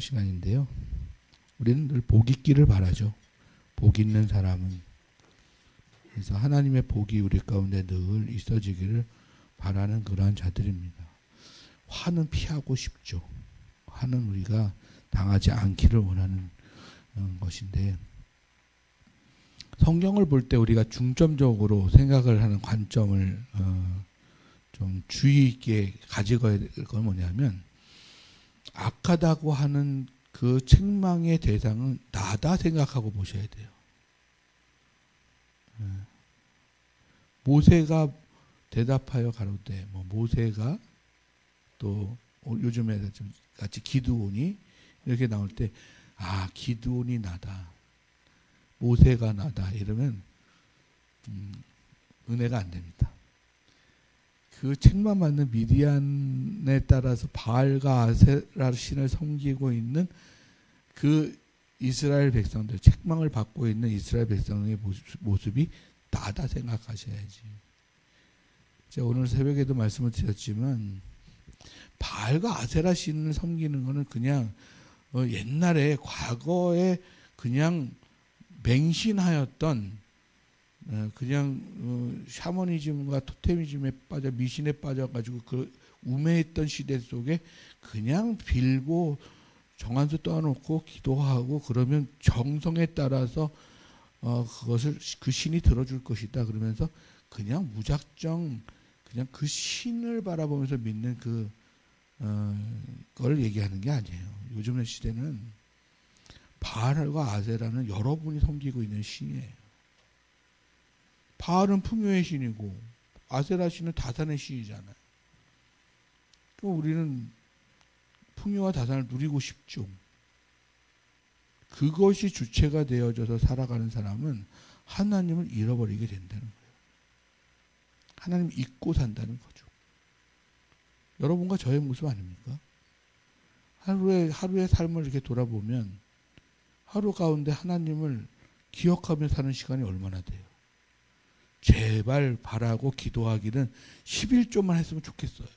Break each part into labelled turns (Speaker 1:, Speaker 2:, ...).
Speaker 1: 시간인데요. 우리는 늘 복 있기를 바라죠. 복 있는 사람은. 그래서 하나님의 복이 우리 가운데 늘 있어지기를 바라는 그러한 자들입니다. 화는 피하고 싶죠. 화는 우리가 당하지 않기를 원하는 것인데, 성경을 볼 때 우리가 중점적으로 생각을 하는 관점을 좀 주의 있게 가지고야 될 건 뭐냐면, 악하다고 하는 그 책망의 대상은 나다 생각하고 보셔야 돼요. 모세가 대답하여 가로되, 모세가 또 요즘에 좀 같이 기드온이 이렇게 나올 때, 기드온이 나다, 모세가 나다 이러면 은혜가 안 됩니다. 그 책망받는 미디안에 따라서 바알과 아세라 신을 섬기고 있는 그 이스라엘 백성들, 책망을 받고 있는 이스라엘 백성의 모습이 나다 생각하셔야지. 제가 오늘 새벽에도 말씀을 드렸지만, 바알과 아세라 신을 섬기는 것은 그냥 옛날에 과거에 그냥 맹신하였던, 그냥 샤머니즘과 토테미즘에 빠져 미신에 빠져가지고 그 우매했던 시대 속에 그냥 빌고 정한수 떠놓고 기도하고 그러면 정성에 따라서 그것을 그 신이 들어줄 것이다 그러면서 그냥 무작정 그냥 그 신을 바라보면서 믿는 그걸 얘기하는 게 아니에요. 요즘의 시대는 바알과 아세라는 여러분이 섬기고 있는 신이에요. 바알은 풍요의 신이고 아세라 신은 다산의 신이잖아요. 그럼 우리는 풍요와 다산을 누리고 싶죠. 그것이 주체가 되어져서 살아가는 사람은 하나님을 잃어버리게 된다는 거예요. 하나님 잊고 산다는 거죠. 여러분과 저의 모습 아닙니까? 하루의 삶을 이렇게 돌아보면 하루 가운데 하나님을 기억하며 사는 시간이 얼마나 돼요. 제발 바라고 기도하기는 11조만 했으면 좋겠어요.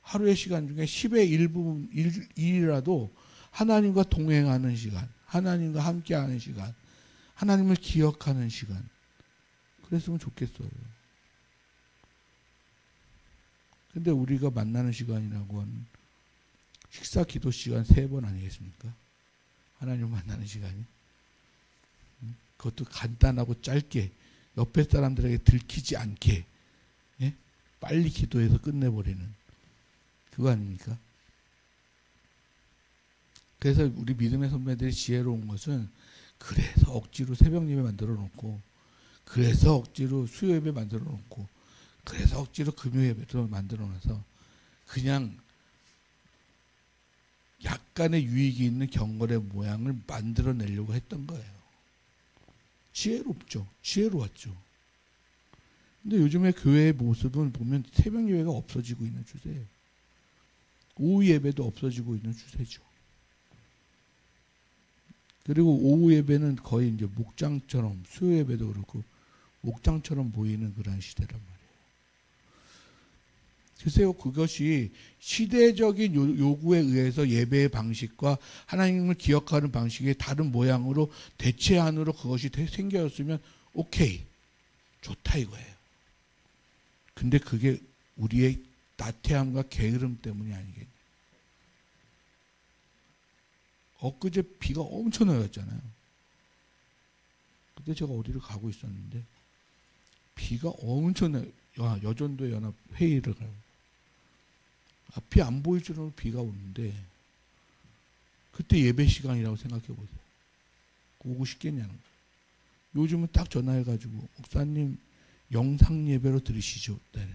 Speaker 1: 하루의 시간 중에 10의 1이라도 하나님과 동행하는 시간, 하나님과 함께하는 시간, 하나님을 기억하는 시간, 그랬으면 좋겠어요. 근데 우리가 만나는 시간이라고 하는 식사 기도 시간 3번 아니겠습니까? 하나님 만나는 시간이. 그것도 간단하고 짧게 옆에 사람들에게 들키지 않게 빨리 기도해서 끝내버리는 그거 아닙니까? 그래서 우리 믿음의 선배들이 지혜로운 것은 그래서 억지로 새벽 예배 만들어 놓고, 그래서 억지로 수요 예배 만들어 놓고, 그래서 억지로 금요 예배도 만들어 놔서 그냥 약간의 유익이 있는 경건의 모양을 만들어 내려고 했던 거예요. 지혜롭죠. 지혜로웠죠. 근데 요즘에 교회의 모습은 보면 새벽 예배가 없어지고 있는 추세예요. 오후 예배도 없어지고 있는 추세죠. 그리고 오후 예배는 거의 이제 목장처럼, 수요 예배도 그렇고 목장처럼 보이는 그런 시대란 말이에요. 글쎄요, 그것이 시대적인 요구에 의해서 예배의 방식과 하나님을 기억하는 방식의 다른 모양으로 대체안으로 그것이 생겼으면 오케이, 좋다 이거예요. 근데 그게 우리의 나태함과 게으름 때문이 아니겠냐. 엊그제 비가 엄청 내렸잖아요. 그때 제가 어디를 가고 있었는데 비가 엄청 여전도 연합 회의를 가요. 앞이 안 보일 줄은 비가 오는데 그때 예배 시간이라고 생각해 보세요. 오고 싶겠냐는 거예요. 요즘은 딱 전화해가지고 목사님 영상 예배로 들으시죠. 네.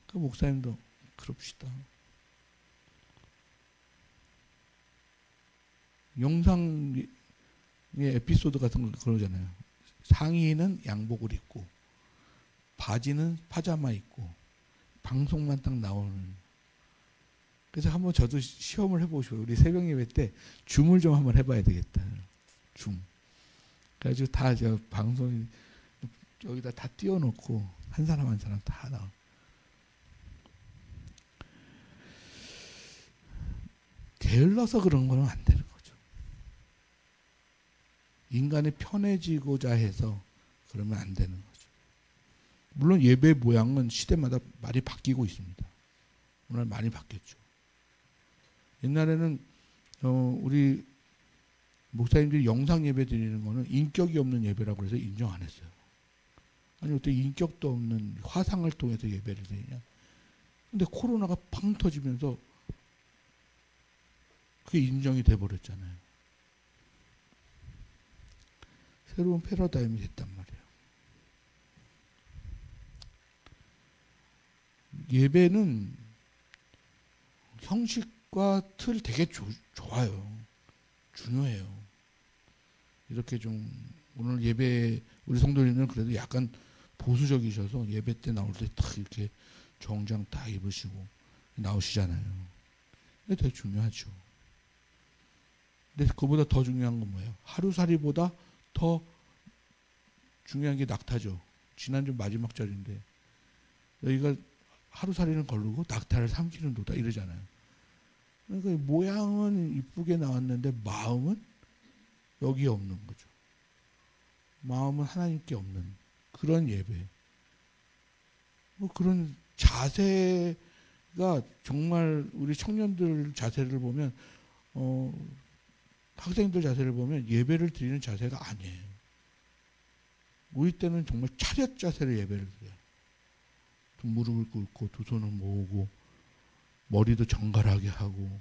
Speaker 1: 그 목사님도 그럽시다. 영상의 에피소드 같은 거 그러잖아요. 상의는 양복을 입고 바지는 파자마 입고 방송만 딱 나오는. 그래서 한번 저도 시험을 해보시고 우리 새벽 예배 때 줌을 좀 한번 해봐야 되겠다. 줌. 그래가지고 다 저 방송 여기다 다 띄워놓고 한 사람 한 사람 다 나와. 게을러서 그런 거는 안 되는 거죠. 인간이 편해지고자 해서 그러면 안 되는 거죠. 물론 예배 모양은 시대마다 많이 바뀌고 있습니다. 오늘 많이 바뀌었죠. 옛날에는 우리 목사님들이 영상 예배 드리는 거는 인격이 없는 예배라고 해서 인정 안 했어요. 아니 어떻게 인격도 없는 화상을 통해서 예배를 드리냐. 근데 코로나가 팡 터지면서 그게 인정이 돼버렸잖아요. 새로운 패러다임이 됐단 말이에요. 예배는 형식과 틀 되게 좋아요. 중요해요. 이렇게 좀 오늘 예배 우리 성도님들은 그래도 약간 보수적이셔서 예배 때 나올 때 딱 이렇게 정장 다 입으시고 나오시잖아요. 이게 되게 중요하죠. 근데 그보다 더 중요한 건 뭐예요? 하루살이보다 더 중요한 게 낙타죠. 지난주 마지막 절인데 여기가 하루살이는 거르고 낙타를 삼키는도다 이러잖아요. 그러니까 모양은 이쁘게 나왔는데 마음은 여기에 없는 거죠. 마음은 하나님께 없는 그런 예배. 뭐 그런 자세가 정말 우리 청년들 자세를 보면 학생들 자세를 보면 예배를 드리는 자세가 아니에요. 우리 때는 정말 차렷 자세로 예배를 드려요. 두 무릎을 꿇고 두 손을 모으고 머리도 정갈하게 하고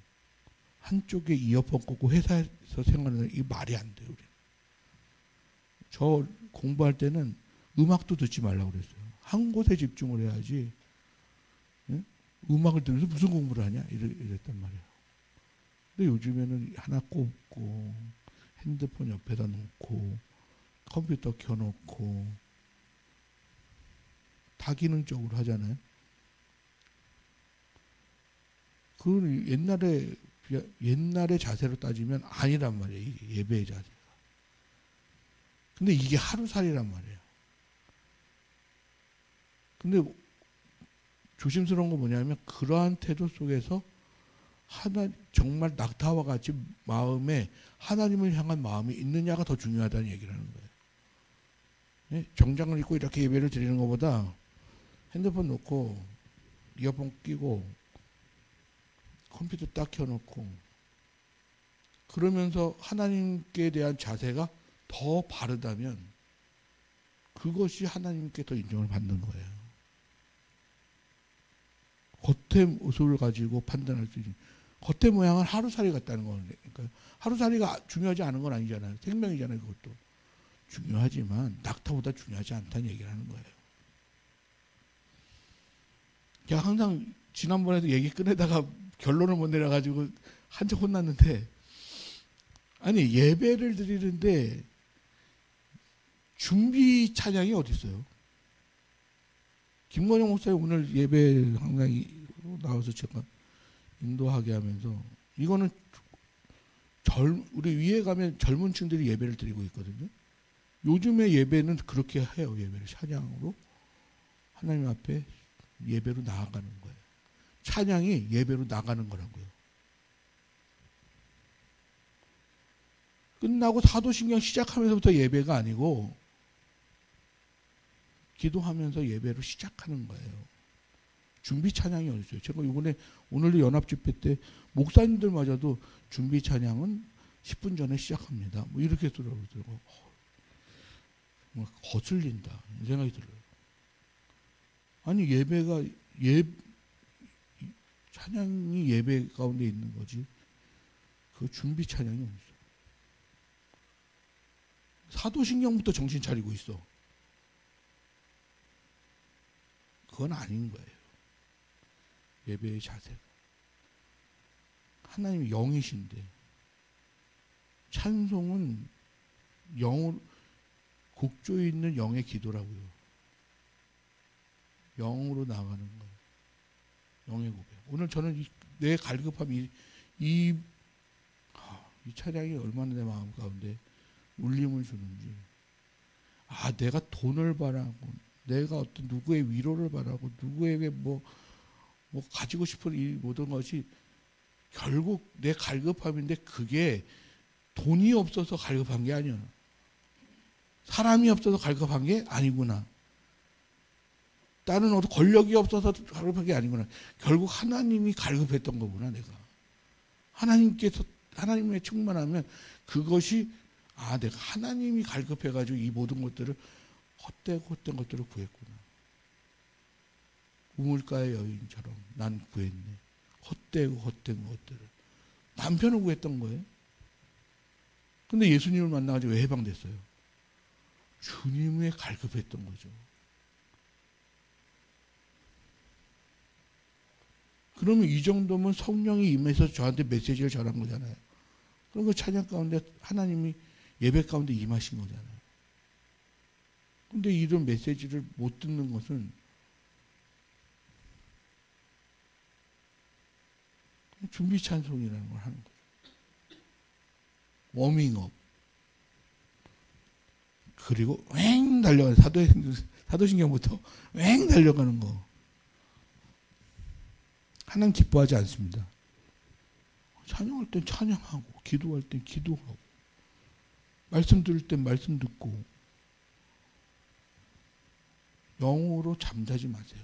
Speaker 1: 한쪽에 이어폰 꽂고 회사에서 생활하는 이 말이 안 돼요. 우리. 저 공부할 때는 음악도 듣지 말라고 그랬어요. 한 곳에 집중을 해야지. 응? 음악을 들으면서 무슨 공부를 하냐 이랬단 말이에요. 근데 요즘에는 하나 꽂고 핸드폰 옆에다 놓고 컴퓨터 켜놓고 다기능적으로 하잖아요. 그 옛날의 자세로 따지면 아니란 말이에요. 이게 예배의 자세가. 근데 이게 하루살이란 말이에요. 근데 조심스러운 건 뭐냐면 그러한 태도 속에서 정말 낙타와 같이 마음에 하나님을 향한 마음이 있느냐가 더 중요하다는 얘기를 하는 거예요. 예? 정장을 입고 이렇게 예배를 드리는 것보다 핸드폰 놓고 이어폰 끼고 컴퓨터 딱 켜놓고 그러면서 하나님께 대한 자세가 더 바르다면 그것이 하나님께 더 인정을 받는 거예요. 겉의 모습을 가지고 판단할 수 있는 겉의 모양은 하루살이 같다는 거니까 그러니까 하루살이가 중요하지 않은 건 아니잖아요. 생명이잖아요. 그것도 중요하지만 낙타보다 중요하지 않다는 얘기를 하는 거예요. 제가 항상 지난번에도 얘기 꺼내다가 결론을 못 내려가지고 한참 혼났는데 아니 예배를 드리는데 준비 찬양이 어디 있어요? 김건영 목사님 오늘 예배 항상 나와서 제가 인도하게 하면서 이거는 우리 위에 가면 젊은 층들이 예배를 드리고 있거든요. 요즘의 예배는 그렇게 해요. 예배를 찬양으로 하나님 앞에 예배로 나아가는 거예요. 찬양이 예배로 나가는 거라고요. 끝나고 사도신경 시작하면서부터 예배가 아니고 기도하면서 예배로 시작하는 거예요. 준비 찬양이 어디 있어요? 제가 이번에 오늘도 연합집회 때 목사님들마저도 준비 찬양은 10분 전에 시작합니다. 뭐 이렇게 들어오더라고요. 거슬린다. 이 생각이 들어요. 아니 예배가 찬양이 예배 가운데 있는 거지. 그 준비 찬양이 어디 있어? 사도신경부터 정신 차리고 있어. 그건 아닌 거예요. 예배의 자세가. 하나님이 영이신데 찬송은 곡조에 있는 영의 기도라고요. 영으로 나가는 거예요. 영의 고백. 오늘 저는 내 갈급함이 이 찬양이 얼마나 내 마음 가운데 울림을 주는지. 내가 돈을 바라고 내가 어떤 누구의 위로를 바라고 누구에게 뭐 가지고 싶은 이 모든 것이 결국 내 갈급함인데 그게 돈이 없어서 갈급한 게 아니야. 사람이 없어서 갈급한 게 아니구나. 다른 어떤 권력이 없어서 갈급한 게 아니구나. 결국 하나님이 갈급했던 거구나, 내가. 하나님의 충만하면 그것이, 내가 하나님이 갈급해가지고 이 모든 것들을 헛된 것들을 구했구나. 우물가의 여인처럼 난 구했네. 헛된 것들을. 남편을 구했던 거예요. 근데 예수님을 만나가지고 왜 해방됐어요? 주님의 갈급했던 거죠. 그러면 이 정도면 성령이 임해서 저한테 메시지를 전한 거잖아요. 그럼 그 찬양 가운데 하나님이 예배 가운데 임하신 거잖아요. 근데 이런 메시지를 못 듣는 것은 준비 찬송이라는 걸 하는 거죠. 워밍업. 그리고 왱 달려가는 사도신경부터 왱 달려가는 거. 하나님 기뻐하지 않습니다. 찬양할 땐 찬양하고, 기도할 땐 기도하고, 말씀 들을 땐 말씀 듣고, 영으로 잠자지 마세요.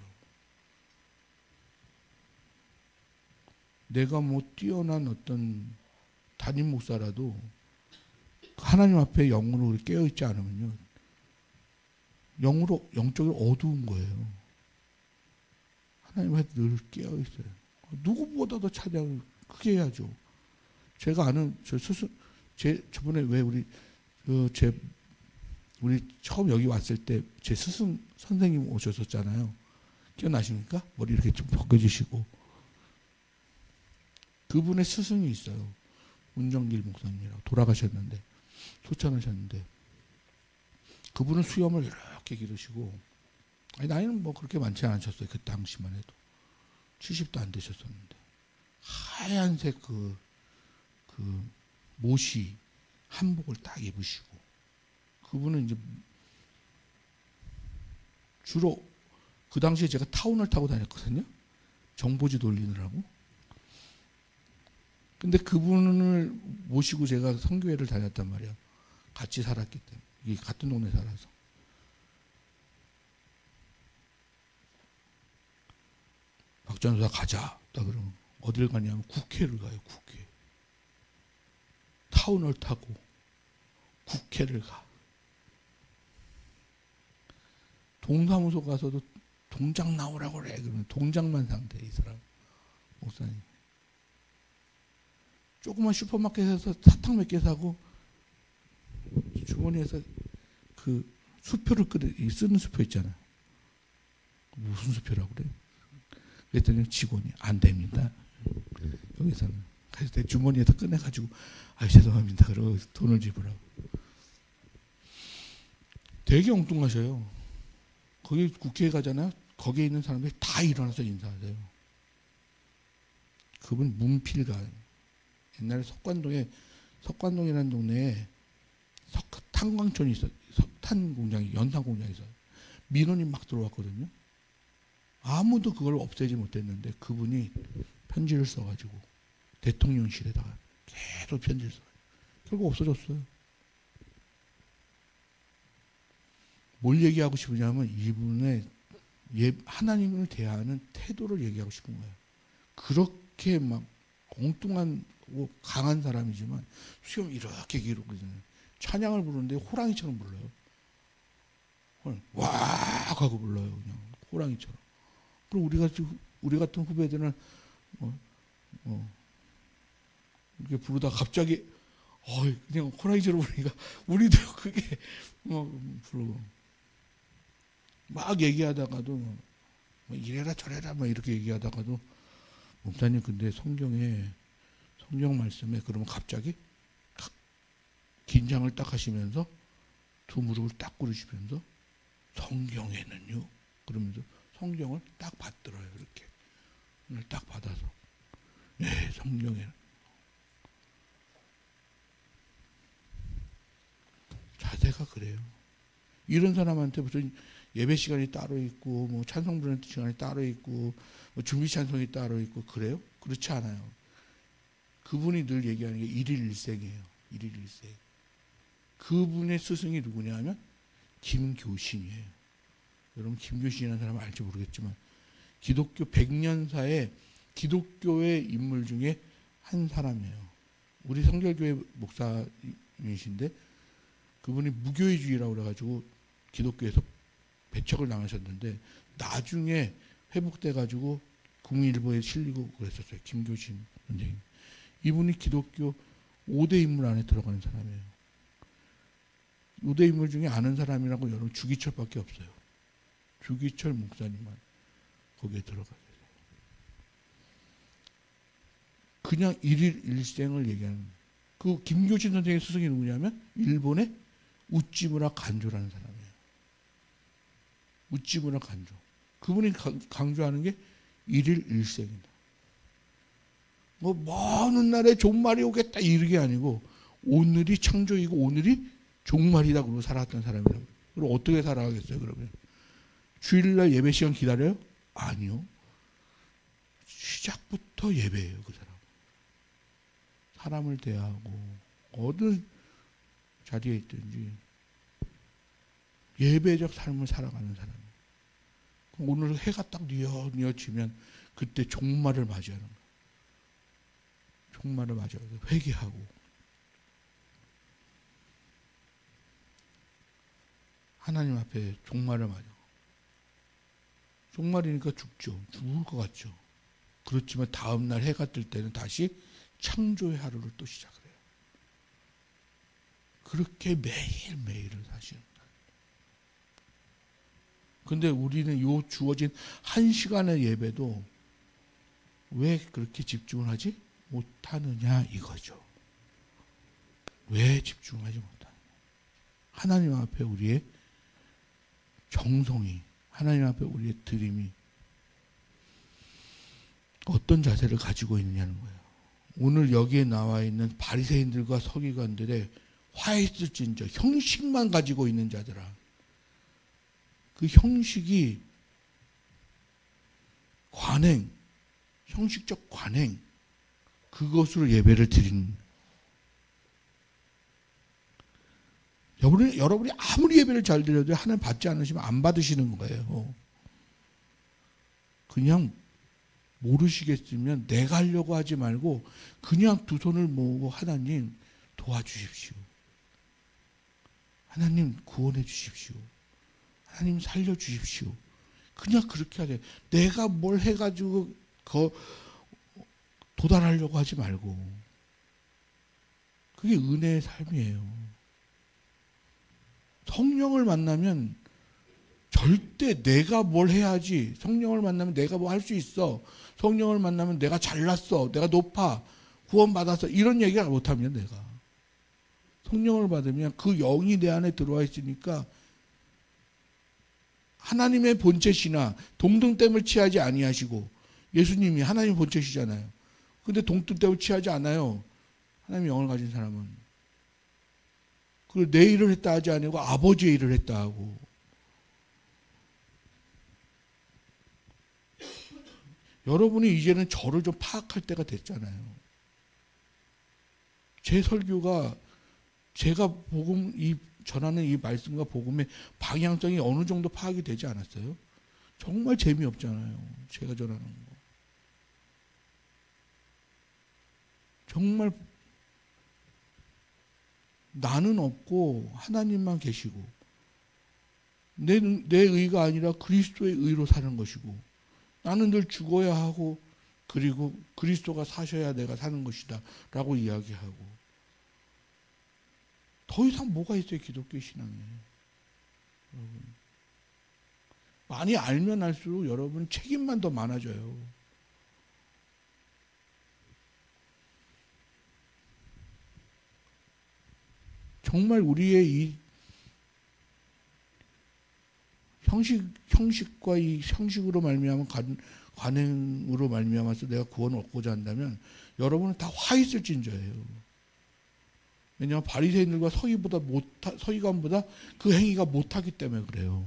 Speaker 1: 내가 뭐 뛰어난 어떤 담임 목사라도 하나님 앞에 영으로 깨어있지 않으면요, 영적으로 어두운 거예요. 하나님 앞에 늘 깨어있어요. 누구보다도 찬양을 크게 해야죠. 제가 아는 저번에 왜 우리 처음 여기 왔을 때 제 스승 선생님 오셨었잖아요. 기억나십니까? 머리 이렇게 좀 벗겨주시고. 그분의 스승이 있어요. 문정길 목사님이라고 돌아가셨는데, 소천하셨는데, 그분은 수염을 이렇게 기르시고, 나이는 뭐 그렇게 많지 않으셨어요. 그 당시만 해도 70도 안 되셨었는데, 하얀색 그 모시 한복을 딱 입으시고, 그분은 이제 주로 그 당시에 제가 타운을 타고 다녔거든요. 정보지 돌리느라고. 근데 그분을 모시고 제가 선교회를 다녔단 말이에요. 같이 살았기 때문에. 같은 동네 살아서. 박전사 가자. 딱 그러면 어딜 가냐면 국회를 가요. 국회. 타운을 타고 국회를 가. 동사무소 가서도 동장 나오라고 그래. 그러면 동장만 상대, 이 사람. 목사님. 조그만 슈퍼마켓에서 사탕 몇 개 사고 주머니에서 그 수표를 쓰는 수표 있잖아요. 무슨 수표라고 그래? 그랬더니 직원이 안 됩니다. 여기서는. 그래서 내 주머니에서 꺼내가지고 죄송합니다. 그러고 돈을 지불하고. 되게 엉뚱하셔요. 거기 국회에 가잖아요. 거기에 있는 사람들이 다 일어나서 인사하세요. 그분 문필가. 옛날에 석관동이라는 동네에 탄광촌이 있어요. 석탄 공장이, 연탄 공장이 있어요. 민원이 막 들어왔거든요. 아무도 그걸 없애지 못했는데 그분이 편지를 써가지고 대통령실에다가 계속 편지를 써가지고 결국 없어졌어요. 뭘 얘기하고 싶으냐면 이분의 하나님을 대하는 태도를 얘기하고 싶은 거예요. 그렇게 막 엉뚱한 강한 사람이지만 수염 이렇게 기르고 찬양을 부르는데 호랑이처럼 불러요. 와 하고 불러요. 그냥 호랑이처럼. 그럼 우리 같은 후배들은 이렇게 부르다가 갑자기 그냥 호랑이처럼 부르니까 우리도 그게 부르고 막 얘기하다가도 뭐 이래라 저래라 막 이렇게 얘기하다가도 목사님 근데 성경 말씀에 그러면 갑자기 긴장을 딱 하시면서 두 무릎을 딱 꿇으시면서 성경에는요 그러면서 성경을 딱 받들어요. 이렇게 오늘 딱 받아서 네 성경에는 자세가 그래요. 이런 사람한테 무슨 예배 시간이 따로 있고 뭐 찬송 부르는 시간이 따로 있고 뭐 준비 찬송이 따로 있고 그래요? 그렇지 않아요. 그분이 늘 얘기하는 게 일일일생이에요. 일일일생. 그분의 스승이 누구냐 하면 김교신이에요. 여러분 김교신이라는 사람은 알지 모르겠지만 기독교 100년사의 기독교의 인물 중에 한 사람이에요. 우리 성결교회 목사님이신데 그분이 무교회주의라고 그래가지고 기독교에서 배척을 당하셨는데 나중에 회복돼가지고 국민일보에 실리고 그랬었어요. 김교신 선생님. 이분이 기독교 5대 인물 안에 들어가는 사람이에요. 5대 인물 중에 아는 사람이라고 여러분 주기철밖에 없어요. 주기철 목사님만 거기에 들어가게 돼요. 그냥 일일일생을 얘기하는 그 김교신 선생의 스승이 누구냐면 일본의 우찌무라 간조라는 사람이에요. 우찌무라 간조. 그분이 강조하는 게 일일일생이다. 뭐 먼 날에 종말이 오겠다 이런 게 아니고 오늘이 창조이고 오늘이 종말이다 그러고 살아왔던 사람이라고. 그럼 어떻게 살아가겠어요 그러면? 주일날 예배 시간 기다려요? 아니요. 시작부터 예배예요 그 사람. 사람을 대하고 어느 자리에 있든지 예배적 삶을 살아가는 사람. 오늘 해가 딱 뉘어지면 그때 종말을 맞이하는 거예요. 종말을 맞이하고 회개하고 하나님 앞에 종말을 맞이하고 종말이니까 죽죠. 죽을 것 같죠. 그렇지만 다음날 해가 뜰 때는 다시 창조의 하루를 또 시작을 해요. 그렇게 매일매일을 사시는 거예요. 근데 우리는 요 주어진 1시간의 예배도 왜 그렇게 집중을 하지 못하느냐 이거죠. 왜 집중하지 못하느냐. 하나님 앞에 우리의 정성이, 하나님 앞에 우리의 드림이 어떤 자세를 가지고 있느냐는 거예요. 오늘 여기에 나와 있는 바리새인들과 서기관들의 화했을진저 형식만 가지고 있는 자들아. 그 형식이 관행, 형식적 관행, 그것으로 예배를 드리는. 여러분이 아무리 예배를 잘 드려도 하나님 받지 않으시면 안 받으시는 거예요. 그냥 모르시겠으면 내가 하려고 하지 말고 그냥 두 손을 모으고 하나님 도와주십시오. 하나님 구원해 주십시오. 하나님 살려주십시오. 그냥 그렇게 하세요. 내가 뭘 해가지고 도달하려고 하지 말고. 그게 은혜의 삶이에요. 성령을 만나면 절대 내가 뭘 해야지. 성령을 만나면 내가 뭐 할 수 있어. 성령을 만나면 내가 잘났어. 내가 높아. 구원받았어. 이런 얘기를 못하면 내가. 성령을 받으면 그 영이 내 안에 들어와 있으니까 하나님의 본체시나 동등됨을 취하지 아니하시고 예수님이 하나님의 본체시잖아요. 근데 동등됨을 취하지 않아요. 하나님의 영을 가진 사람은. 그리고 내 일을 했다 하지 아니고 아버지의 일을 했다 하고. 여러분이 이제는 저를 좀 파악할 때가 됐잖아요. 제 설교가 제가 복음 전하는 이 말씀과 복음의 방향성이 어느 정도 파악이 되지 않았어요? 정말 재미없잖아요. 제가 전하는 거. 정말 나는 없고 하나님만 계시고 내 의가 아니라 그리스도의 의로 사는 것이고 나는 늘 죽어야 하고 그리고 그리스도가 사셔야 내가 사는 것이다 라고 이야기하고 더 이상 뭐가 있어요 기독교 신앙에. 여러분. 많이 알면 알수록 여러분 책임만 더 많아져요. 정말 우리의 이 형식과 이 형식으로 말미암아 관행으로 말미암아서 내가 구원을 얻고자 한다면 여러분은 다 화 있을진저예요. 왜냐하면 바리새인들과 서기관보다 그 행위가 못하기 때문에 그래요.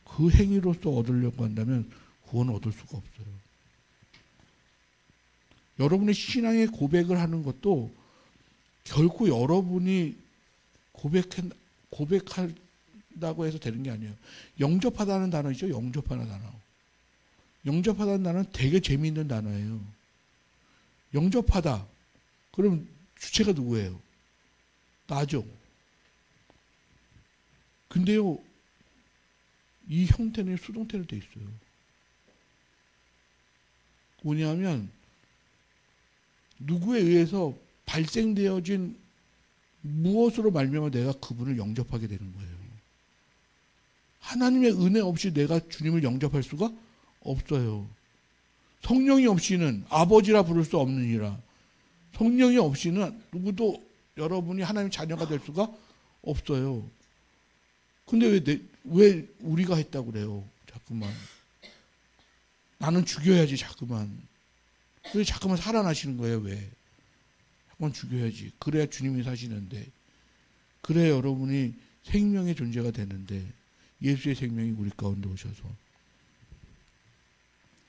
Speaker 1: 그 행위로서 얻으려고 한다면 구원을 얻을 수가 없어요. 여러분의 신앙의 고백을 하는 것도 결코 여러분이 고백한다고 해서 되는 게 아니에요. 영접하다는 단어이죠. 영접하는 단어. 영접하다는 단어는 되게 재미있는 단어예요. 영접하다. 그럼 주체가 누구예요? 나죠. 근데요, 이 형태는 수동태로 돼 있어요. 뭐냐면 누구에 의해서 발생되어진 무엇으로 말미암아 내가 그분을 영접하게 되는 거예요. 하나님의 은혜 없이 내가 주님을 영접할 수가 없어요. 성령이 없이는 아버지라 부를 수 없느니라. 성령이 없이는 누구도 여러분이 하나님의 자녀가 될 수가 없어요. 근데 왜 우리가 했다고 그래요? 자꾸만. 나는 죽여야지, 자꾸만. 왜 자꾸만 살아나시는 거예요, 왜? 자꾸만 죽여야지. 그래야 주님이 사시는데. 그래야 여러분이 생명의 존재가 되는데. 예수의 생명이 우리 가운데 오셔서.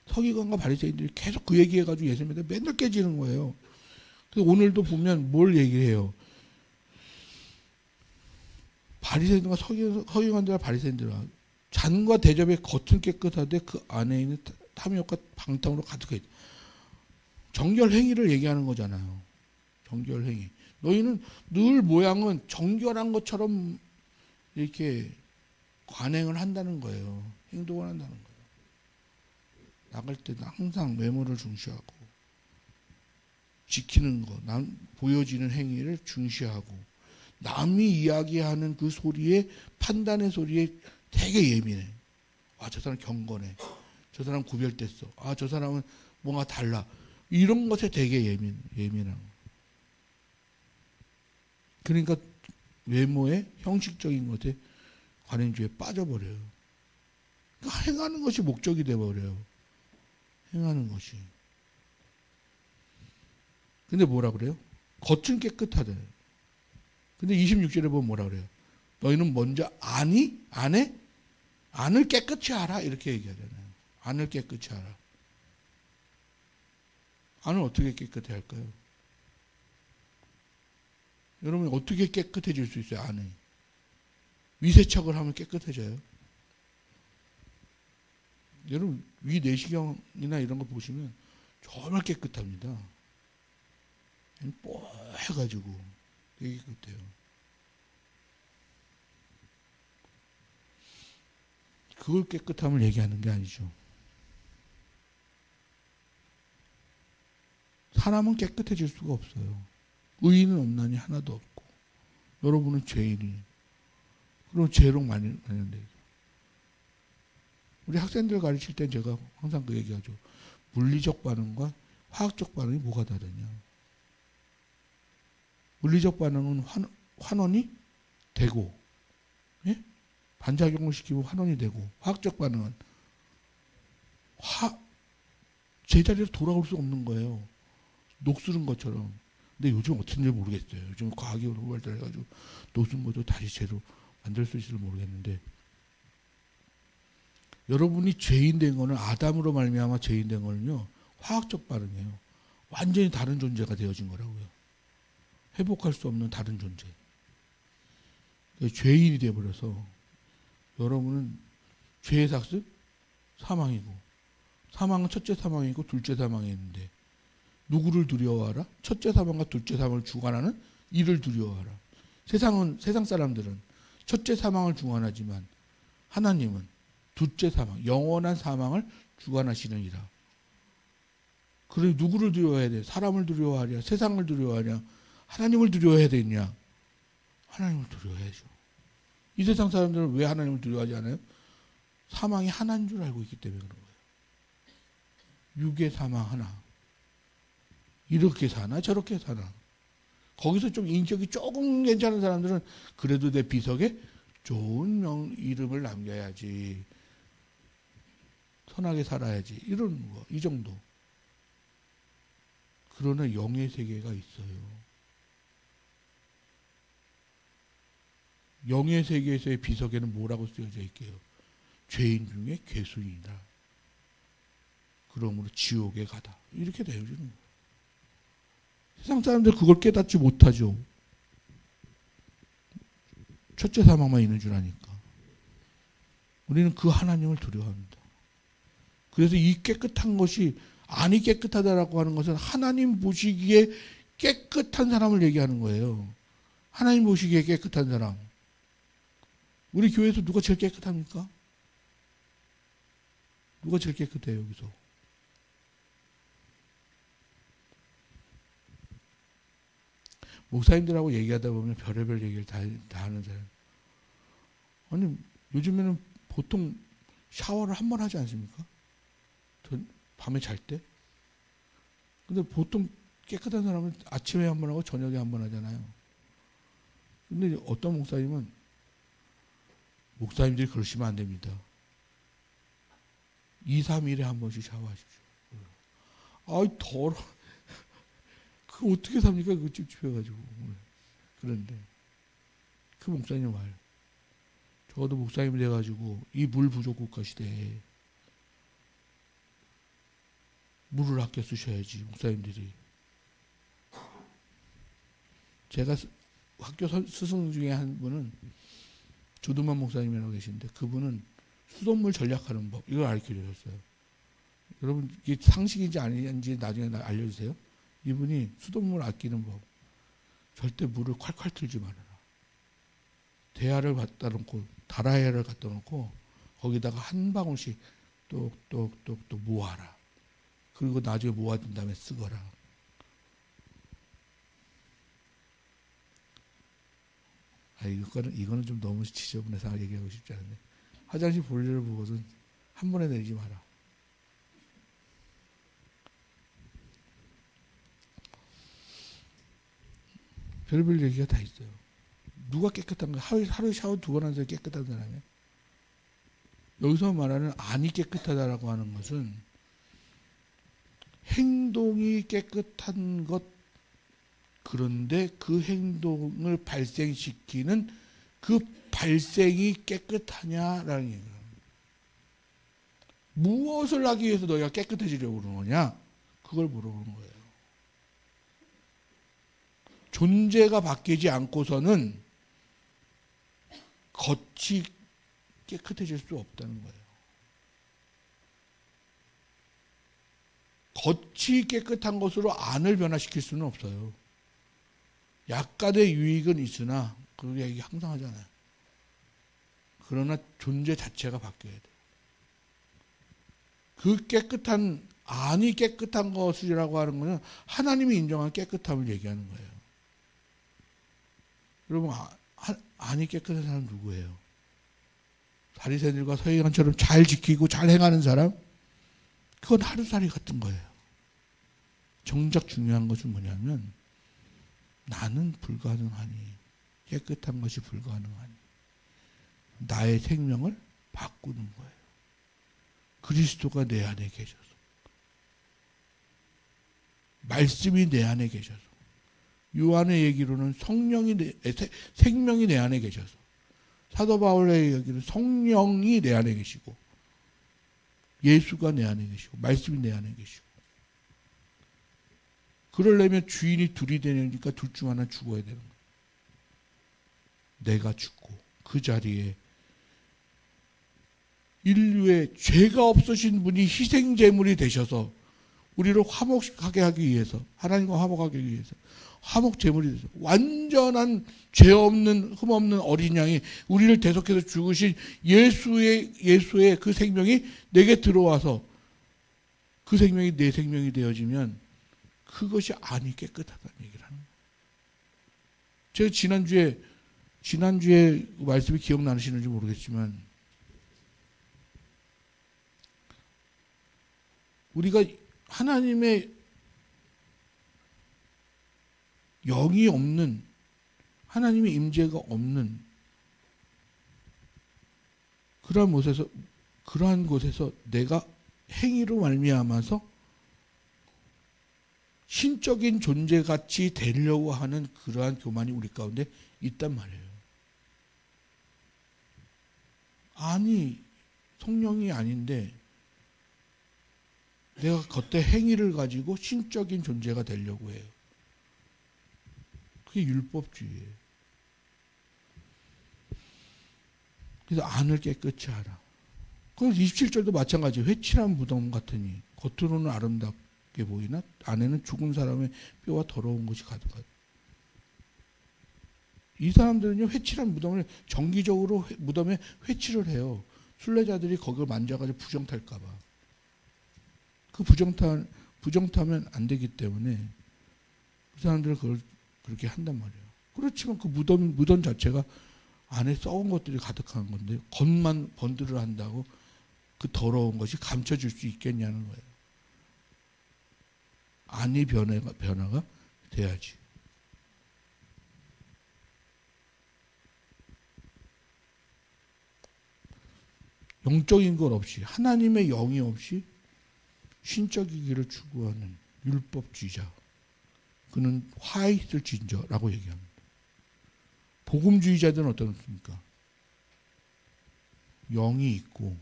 Speaker 1: 서기관과 바리새인들이 계속 그 얘기해가지고 예수님한테 맨날 깨지는 거예요. 그래서 오늘도 보면 뭘 얘기해요? 바리새인들과 서기관들과 바리새인들과 잔과 대접의 겉은 깨끗하되 그 안에 있는 탐욕과 방탕으로 가득해 있다. 정결 행위를 얘기하는 거잖아요. 정결 행위. 너희는 늘 모양은 정결한 것처럼 이렇게 관행을 한다는 거예요. 행동을 한다는 거예요. 나갈 때는 항상 외모를 중시하고 지키는 거, 보여지는 행위를 중시하고 남이 이야기하는 그 소리에 판단의 소리에 되게 예민해. 아, 저 사람 경건해. 저 사람 구별됐어. 아, 저 사람은 뭔가 달라. 이런 것에 되게 예민한 거. 그러니까 외모의 형식적인 것에 관행주의에 빠져버려요. 그러니까 행하는 것이 목적이 돼버려요. 행하는 것이. 근데 뭐라 그래요? 겉은 깨끗하다. 근데 26절에 보면 뭐라 그래요? 너희는 먼저 안을 깨끗이 하라. 이렇게 얘기하잖아요. 안을 깨끗이 하라. 안을 어떻게 깨끗해 할까요? 여러분, 어떻게 깨끗해질 수 있어요, 안에? 위세척을 하면 깨끗해져요. 여러분, 위 내시경이나 이런 거 보시면 정말 깨끗합니다. 뽀해가지고 되게 깨끗해요. 그걸 깨끗함을 얘기하는 게 아니죠. 사람은 깨끗해질 수가 없어요. 의인은 없나니 하나도 없고 여러분은 죄인이. 그럼 죄로 만연돼요. 우리 학생들 가르칠 때 제가 항상 그 얘기하죠. 물리적 반응과 화학적 반응이 뭐가 다르냐. 물리적 반응은 환원이 되고, 예? 반작용을 시키면 환원이 되고, 화학적 반응은 제자리로 돌아올 수 없는 거예요. 녹슬은 것처럼. 근데 요즘 어떤지 모르겠어요. 요즘 과학이 발달해가지고 녹슨 것도 다시 제로 만들 수 있을지 모르겠는데, 여러분이 죄인 된 거는 아담으로 말미암아 죄인 된 거는요, 화학적 반응이에요. 완전히 다른 존재가 되어진 거라고요. 회복할 수 없는 다른 존재. 죄인이 되어버려서 여러분은 죄의 삭습 사망이고, 사망은 첫째 사망이고 둘째 사망이 있는데 누구를 두려워하라? 첫째 사망과 둘째 사망을 주관하는 이를 두려워하라. 세상 사람들은 첫째 사망을 주관하지만 하나님은 둘째 사망, 영원한 사망을 주관하시느니라. 그래 누구를 두려워해야 돼? 사람을 두려워하랴? 세상을 두려워하랴? 하나님을 두려워해야 되냐? 하나님을 두려워해야죠. 이 세상 사람들은 왜 하나님을 두려워하지 않아요? 사망이 하나인 줄 알고 있기 때문에 그런 거예요. 육의 사망 하나. 이렇게 사나 저렇게 사나. 거기서 좀 인격이 조금 괜찮은 사람들은 그래도 내 비석에 좋은 이름을 남겨야지. 선하게 살아야지. 이런 거. 이 정도. 그러나 영의 세계가 있어요. 영의 세계에서의 비석에는 뭐라고 쓰여져 있게요? 죄인 중에 괴수이다. 그러므로 지옥에 가다. 이렇게 되어지는 거예요. 세상 사람들 그걸 깨닫지 못하죠. 첫째 사망만 있는 줄 아니까. 우리는 그 하나님을 두려워합니다. 그래서 이 깨끗한 것이 아니 깨끗하다라고 하는 것은 하나님 보시기에 깨끗한 사람을 얘기하는 거예요. 하나님 보시기에 깨끗한 사람. 우리 교회에서 누가 제일 깨끗합니까? 누가 제일 깨끗해요, 여기서? 목사님들하고 얘기하다 보면 별의별 얘기를 다 하는 사람. 아니, 요즘에는 보통 샤워를 한 번 하지 않습니까? 밤에 잘 때? 근데 보통 깨끗한 사람은 아침에 한 번 하고 저녁에 한 번 하잖아요. 근데 어떤 목사님은 목사님들이 그러시면 안 됩니다. 2, 3일에 한 번씩 샤워하십시오. 아이, 더러. 그 어떻게 삽니까? 그거 찝찝해가지고. 그런데 그 목사님 말. 적어도 목사님이 돼가지고 이 물 부족 국가 시대에 물을 아껴 쓰셔야지, 목사님들이. 제가 학교 스승 중에 한 분은 조두만 목사님이라고 계신데 그분은 수돗물 전략하는 법, 이걸 가르쳐 주셨어요. 여러분, 이게 상식인지 아닌지 나중에 알려주세요. 이분이 수돗물 아끼는 법. 절대 물을 콸콸 틀지 말아라. 대야를 갖다 놓고, 다라야를 갖다 놓고, 거기다가 한 방울씩 똑똑똑똑 모아라. 그리고 나중에 모아준 다음에 쓰거라. 이거는 좀 너무 지저분해서 얘기하고 싶지 않은데. 화장실 볼일을 보고선 한 번에 내리지 마라. 별별 얘기가 다 있어요. 누가 깨끗한 거야? 하루 샤워 2번 하는 사람이 깨끗한 사람이야? 여기서 말하는 아니 깨끗하다라고 하는 것은 행동이 깨끗한 것, 그런데 그 행동을 발생시키는 그 발생이 깨끗하냐라는 얘기예요. 무엇을 하기 위해서 너희가 깨끗해지려고 그러는 거냐? 그걸 물어보는 거예요. 존재가 바뀌지 않고서는 겉이 깨끗해질 수 없다는 거예요. 겉이 깨끗한 것으로 안을 변화시킬 수는 없어요. 약간의 유익은 있으나 그 얘기 항상 하잖아요. 그러나 존재 자체가 바뀌어야 돼요. 그 깨끗한, 안이 깨끗한 것이라고 하는 것은 하나님이 인정한 깨끗함을 얘기하는 거예요. 여러분, 안이 깨끗한 사람 누구예요? 바리새인들과 서기관처럼 잘 지키고 잘 행하는 사람? 그건 하루살이 같은 거예요. 정작 중요한 것은 뭐냐면 나는 불가능하니, 깨끗한 것이 불가능하니 나의 생명을 바꾸는 거예요. 그리스도가 내 안에 계셔서, 말씀이 내 안에 계셔서, 요한의 얘기로는 생명이 내 안에 계셔서, 사도 바울의 얘기로는 성령이 내 안에 계시고, 예수가 내 안에 계시고, 말씀이 내 안에 계시고. 그러려면 주인이 둘이 되니까 둘 중 하나 죽어야 되는 거예요. 내가 죽고 그 자리에 인류의 죄가 없으신 분이 희생제물이 되셔서 우리를 화목하게 하기 위해서, 하나님과 화목하기 위해서 화목제물이 되셔서 완전한 죄 없는, 흠 없는 어린 양이 우리를 대속해서 죽으신 예수의 그 생명이 내게 들어와서 그 생명이 내 생명이 되어지면 그것이 안이 깨끗하다는 얘기를 하는 거예요. 제가 지난주에 말씀이 기억나시는지 모르겠지만, 우리가 하나님의 영이 없는, 하나님의 임재가 없는 그러한 곳에서 내가 행위로 말미암아서 신적인 존재같이 되려고 하는 그러한 교만이 우리 가운데 있단 말이에요. 아니, 성령이 아닌데 내가 겉에 행위를 가지고 신적인 존재가 되려고 해요. 그게 율법주의예요. 그래서 안을 깨끗이 하라. 그래서 27절도 마찬가지예요. 회칠한 무덤 같으니 겉으로는 아름답게 보이나 안에는 죽은 사람의 뼈와 더러운 것이 가득하다. 이 사람들은요, 회칠한 무덤을 정기적으로 무덤에 회칠을 해요. 순례자들이 거기를 만져가지고 부정탈까봐. 그 부정타면 안 되기 때문에 그 사람들은 그걸 그렇게 한단 말이에요. 그렇지만 그 무덤 자체가 안에 썩은 것들이 가득한 건데 겉만 번들을 한다고 그 더러운 것이 감춰질 수 있겠냐는 거예요. 안이 변화가 돼야지. 영적인 것 없이, 하나님의 영이 없이 신적이기를 추구하는 율법주의자, 그는 화에 있을 진저라고 얘기합니다. 복음주의자들은 어떻습니까? 영이 있고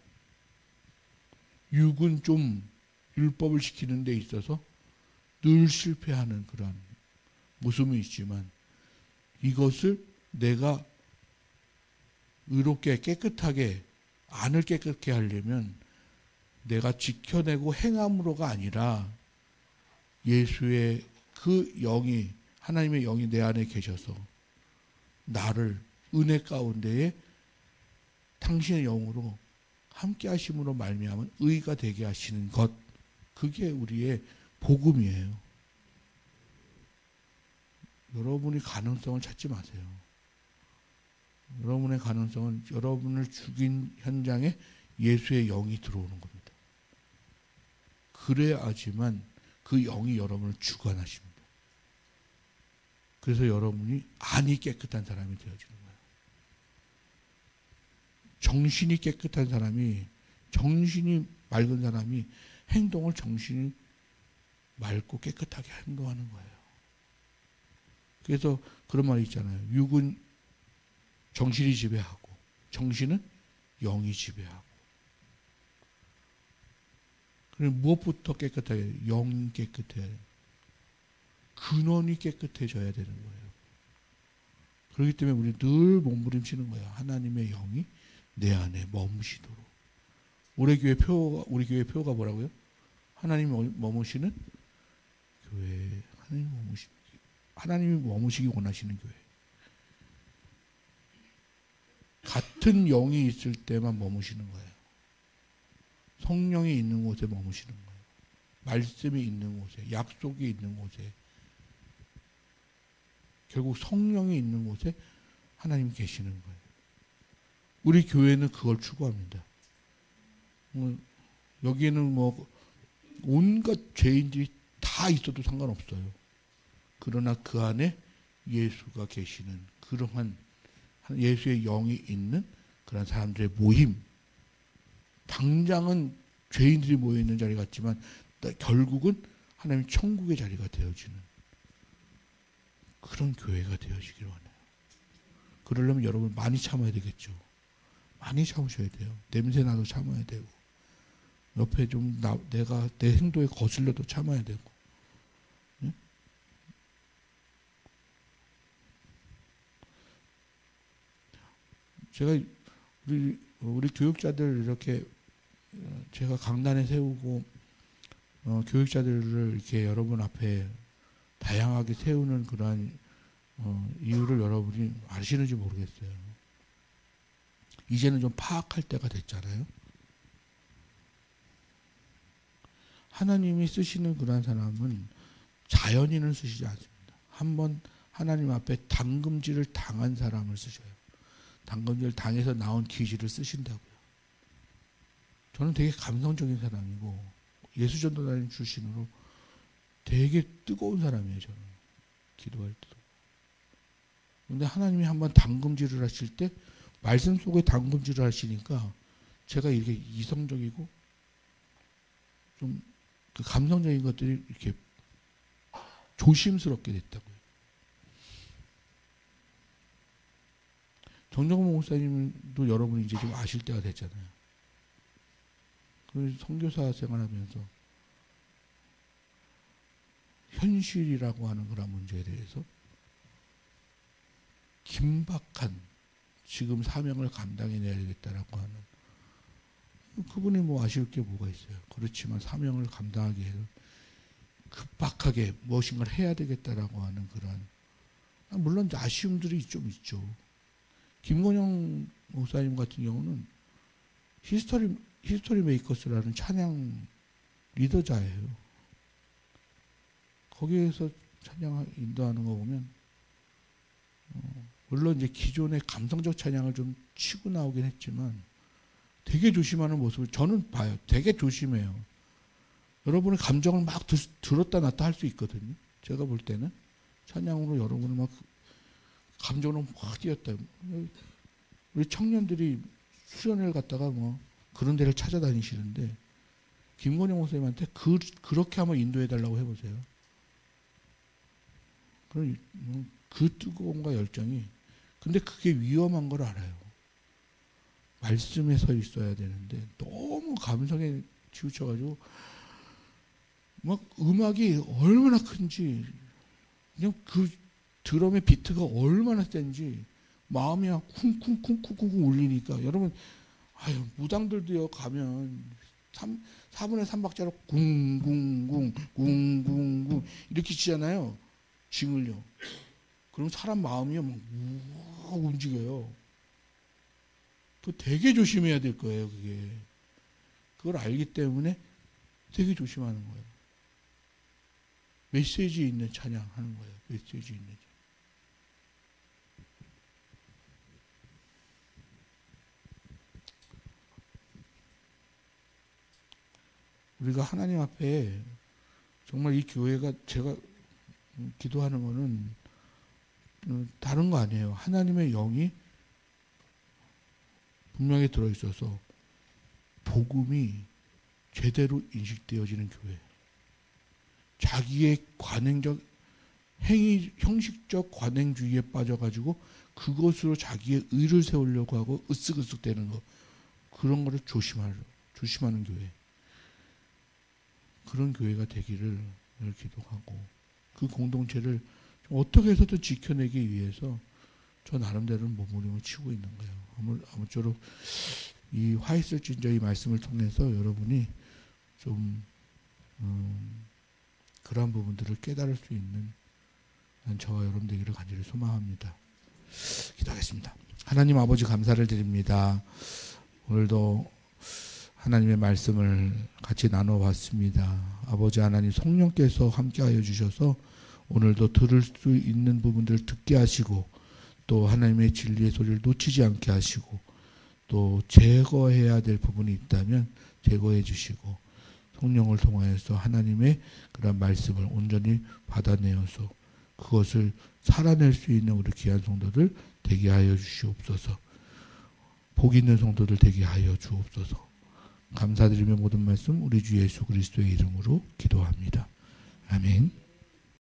Speaker 1: 육은 좀 율법을 지키는 데 있어서 늘 실패하는 그런 모습이 있지만, 이것을 내가 의롭게 깨끗하게 안을 깨끗게 하려면 내가 지켜내고 행함으로가 아니라 예수의 그 영이, 하나님의 영이 내 안에 계셔서 나를 은혜 가운데에 당신의 영으로 함께 하심으로 말미암은 의가 되게 하시는 것, 그게 우리의 복음이에요. 여러분이 가능성을 찾지 마세요. 여러분의 가능성은 여러분을 죽인 현장에 예수의 영이 들어오는 겁니다. 그래야지만 그 영이 여러분을 주관하십니다. 그래서 여러분이 안이 깨끗한 사람이 되어지는 거예요. 정신이 깨끗한 사람이, 정신이 맑은 사람이 행동을 정신이 맑고 깨끗하게 행동하는 거예요. 그래서 그런 말이 있잖아요. 육은 정신이 지배하고 정신은 영이 지배하고. 그럼 무엇부터 깨끗하게? 영이 깨끗해야 돼요. 근원이 깨끗해져야 되는 거예요. 그렇기 때문에 우리 늘 몸부림치는 거예요. 하나님의 영이 내 안에 머무시도록. 우리 교회 표가 뭐라고요? 하나님이 머무시는 교회. 하나님이 머무시기 원하시는 교회. 같은 영이 있을 때만 머무시는 거예요. 성령이 있는 곳에 머무시는 거예요. 말씀이 있는 곳에, 약속이 있는 곳에, 결국 성령이 있는 곳에 하나님 계시는 거예요. 우리 교회는 그걸 추구합니다. 여기에는 온갖 죄인들이 다 있어도 상관없어요. 그러나 그 안에 예수가 계시는 그러한 예수의 영이 있는 그런 사람들의 모임. 당장은 죄인들이 모여있는 자리 같지만 결국은 하나님 천국의 자리가 되어지는 그런 교회가 되어지기를 원해요. 그러려면 여러분 많이 참아야 되겠죠. 많이 참으셔야 돼요. 냄새나도 참아야 되고, 옆에 좀 내가 내 행동에 거슬려도 참아야 되고. 네? 제가 우리 교육자들 이렇게 제가 강단에 세우고 교육자들을 이렇게 여러분 앞에 다양하게 세우는 그러한 이유를 여러분이 아시는지 모르겠어요. 이제는 좀 파악할 때가 됐잖아요. 하나님이 쓰시는 그러한 사람은 자연인을 쓰시지 않습니다. 한번 하나님 앞에 담금질을 당한 사람을 쓰셔요. 담금질을 당해서 나온 기질을 쓰신다고요. 저는 되게 감성적인 사람이고 예수전도단인 출신으로 되게 뜨거운 사람이에요. 저는 기도할 때도. 그런데 하나님이 한번 담금질을 하실 때 말씀 속에 담금질을 하시니까 제가 이렇게 이성적이고 좀 그 감성적인 것들이 이렇게 조심스럽게 됐다고요. 정정모 목사님도 여러분이 이제 좀 아실 때가 됐잖아요. 그 선교사 생활하면서 현실이라고 하는 그런 문제에 대해서 긴박한 지금 사명을 감당해내야 되겠다라고 하는, 그분이 뭐 아쉬울 게 뭐가 있어요. 그렇지만 사명을 감당하기 위해서 급박하게 무엇인가를 해야 되겠다라고 하는 그런, 물론 이제 아쉬움들이 좀 있죠. 김건영 목사님 같은 경우는 히스토리 메이커스라는 찬양 리더자예요. 거기에서 찬양 인도하는 거 보면 물론 이제 기존의 감성적 찬양을 좀 치고 나오긴 했지만 되게 조심하는 모습을 저는 봐요. 되게 조심해요. 여러분의 감정을 막 들었다 놨다 할 수 있거든요. 제가 볼 때는 찬양으로 여러분을 막 감정으로 막 뛰었다. 우리 청년들이 수련회를 갔다가 뭐 그런 데를 찾아다니시는데 김건영 목사님한테 그렇게 한번 인도해달라고 해보세요. 그 뜨거움과 열정이, 근데 그게 위험한 걸 알아요. 말씀에 서 있어야 되는데 너무 감성에 치우쳐가지고 막 음악이 얼마나 큰지, 그냥 그 드럼의 비트가 얼마나 센지 마음이 막 쿵쿵쿵쿵쿵 울리니까, 여러분 무당들도요 가면 4분의 3박자로 궁궁궁 궁궁궁 이렇게 치잖아요. 징을요. 그럼 사람 마음이 막 움직여요. 그 되게 조심해야 될 거예요. 그걸 알기 때문에 되게 조심하는 거예요. 메시지 있는 찬양 하는 거예요. 메시지 있는 찬양. 우리가 하나님 앞에 정말 이 교회가, 제가 기도하는 거는 다른 거 아니에요. 하나님의 영이 분명히 들어있어서 복음이 제대로 인식되어지는 교회. 자기의 관행적 행위, 형식적 관행주의에 빠져가지고 그것으로 자기의 의를 세우려고 하고 으쓱으쓱 되는 거, 그런 거를 조심하는 교회. 그런 교회가 되기를 기도하고, 그 공동체를 어떻게 해서든 지켜내기 위해서 저 나름대로는 몸부림을 치고 있는 거예요. 아무쪼록 이 화 있을진저 이 말씀을 통해서 여러분이 좀 그러한 부분들을 깨달을 수 있는 저와 여러분 되기를 간절히 소망합니다. 기도하겠습니다. 하나님 아버지 감사를 드립니다. 오늘도 하나님의 말씀을 같이 나눠봤습니다. 아버지 하나님, 성령께서 함께하여 주셔서 오늘도 들을 수 있는 부분들을 듣게 하시고, 또 하나님의 진리의 소리를 놓치지 않게 하시고, 또 제거해야 될 부분이 있다면 제거해 주시고, 성령을 통하여서 하나님의 그런 말씀을 온전히 받아내어서 그것을 살아낼 수 있는 우리 귀한 성도들 되게 하여 주시옵소서. 복 있는 성도들 되게 하여 주옵소서. 감사드리며 모든 말씀 우리 주 예수 그리스도의 이름으로 기도합니다. 아멘.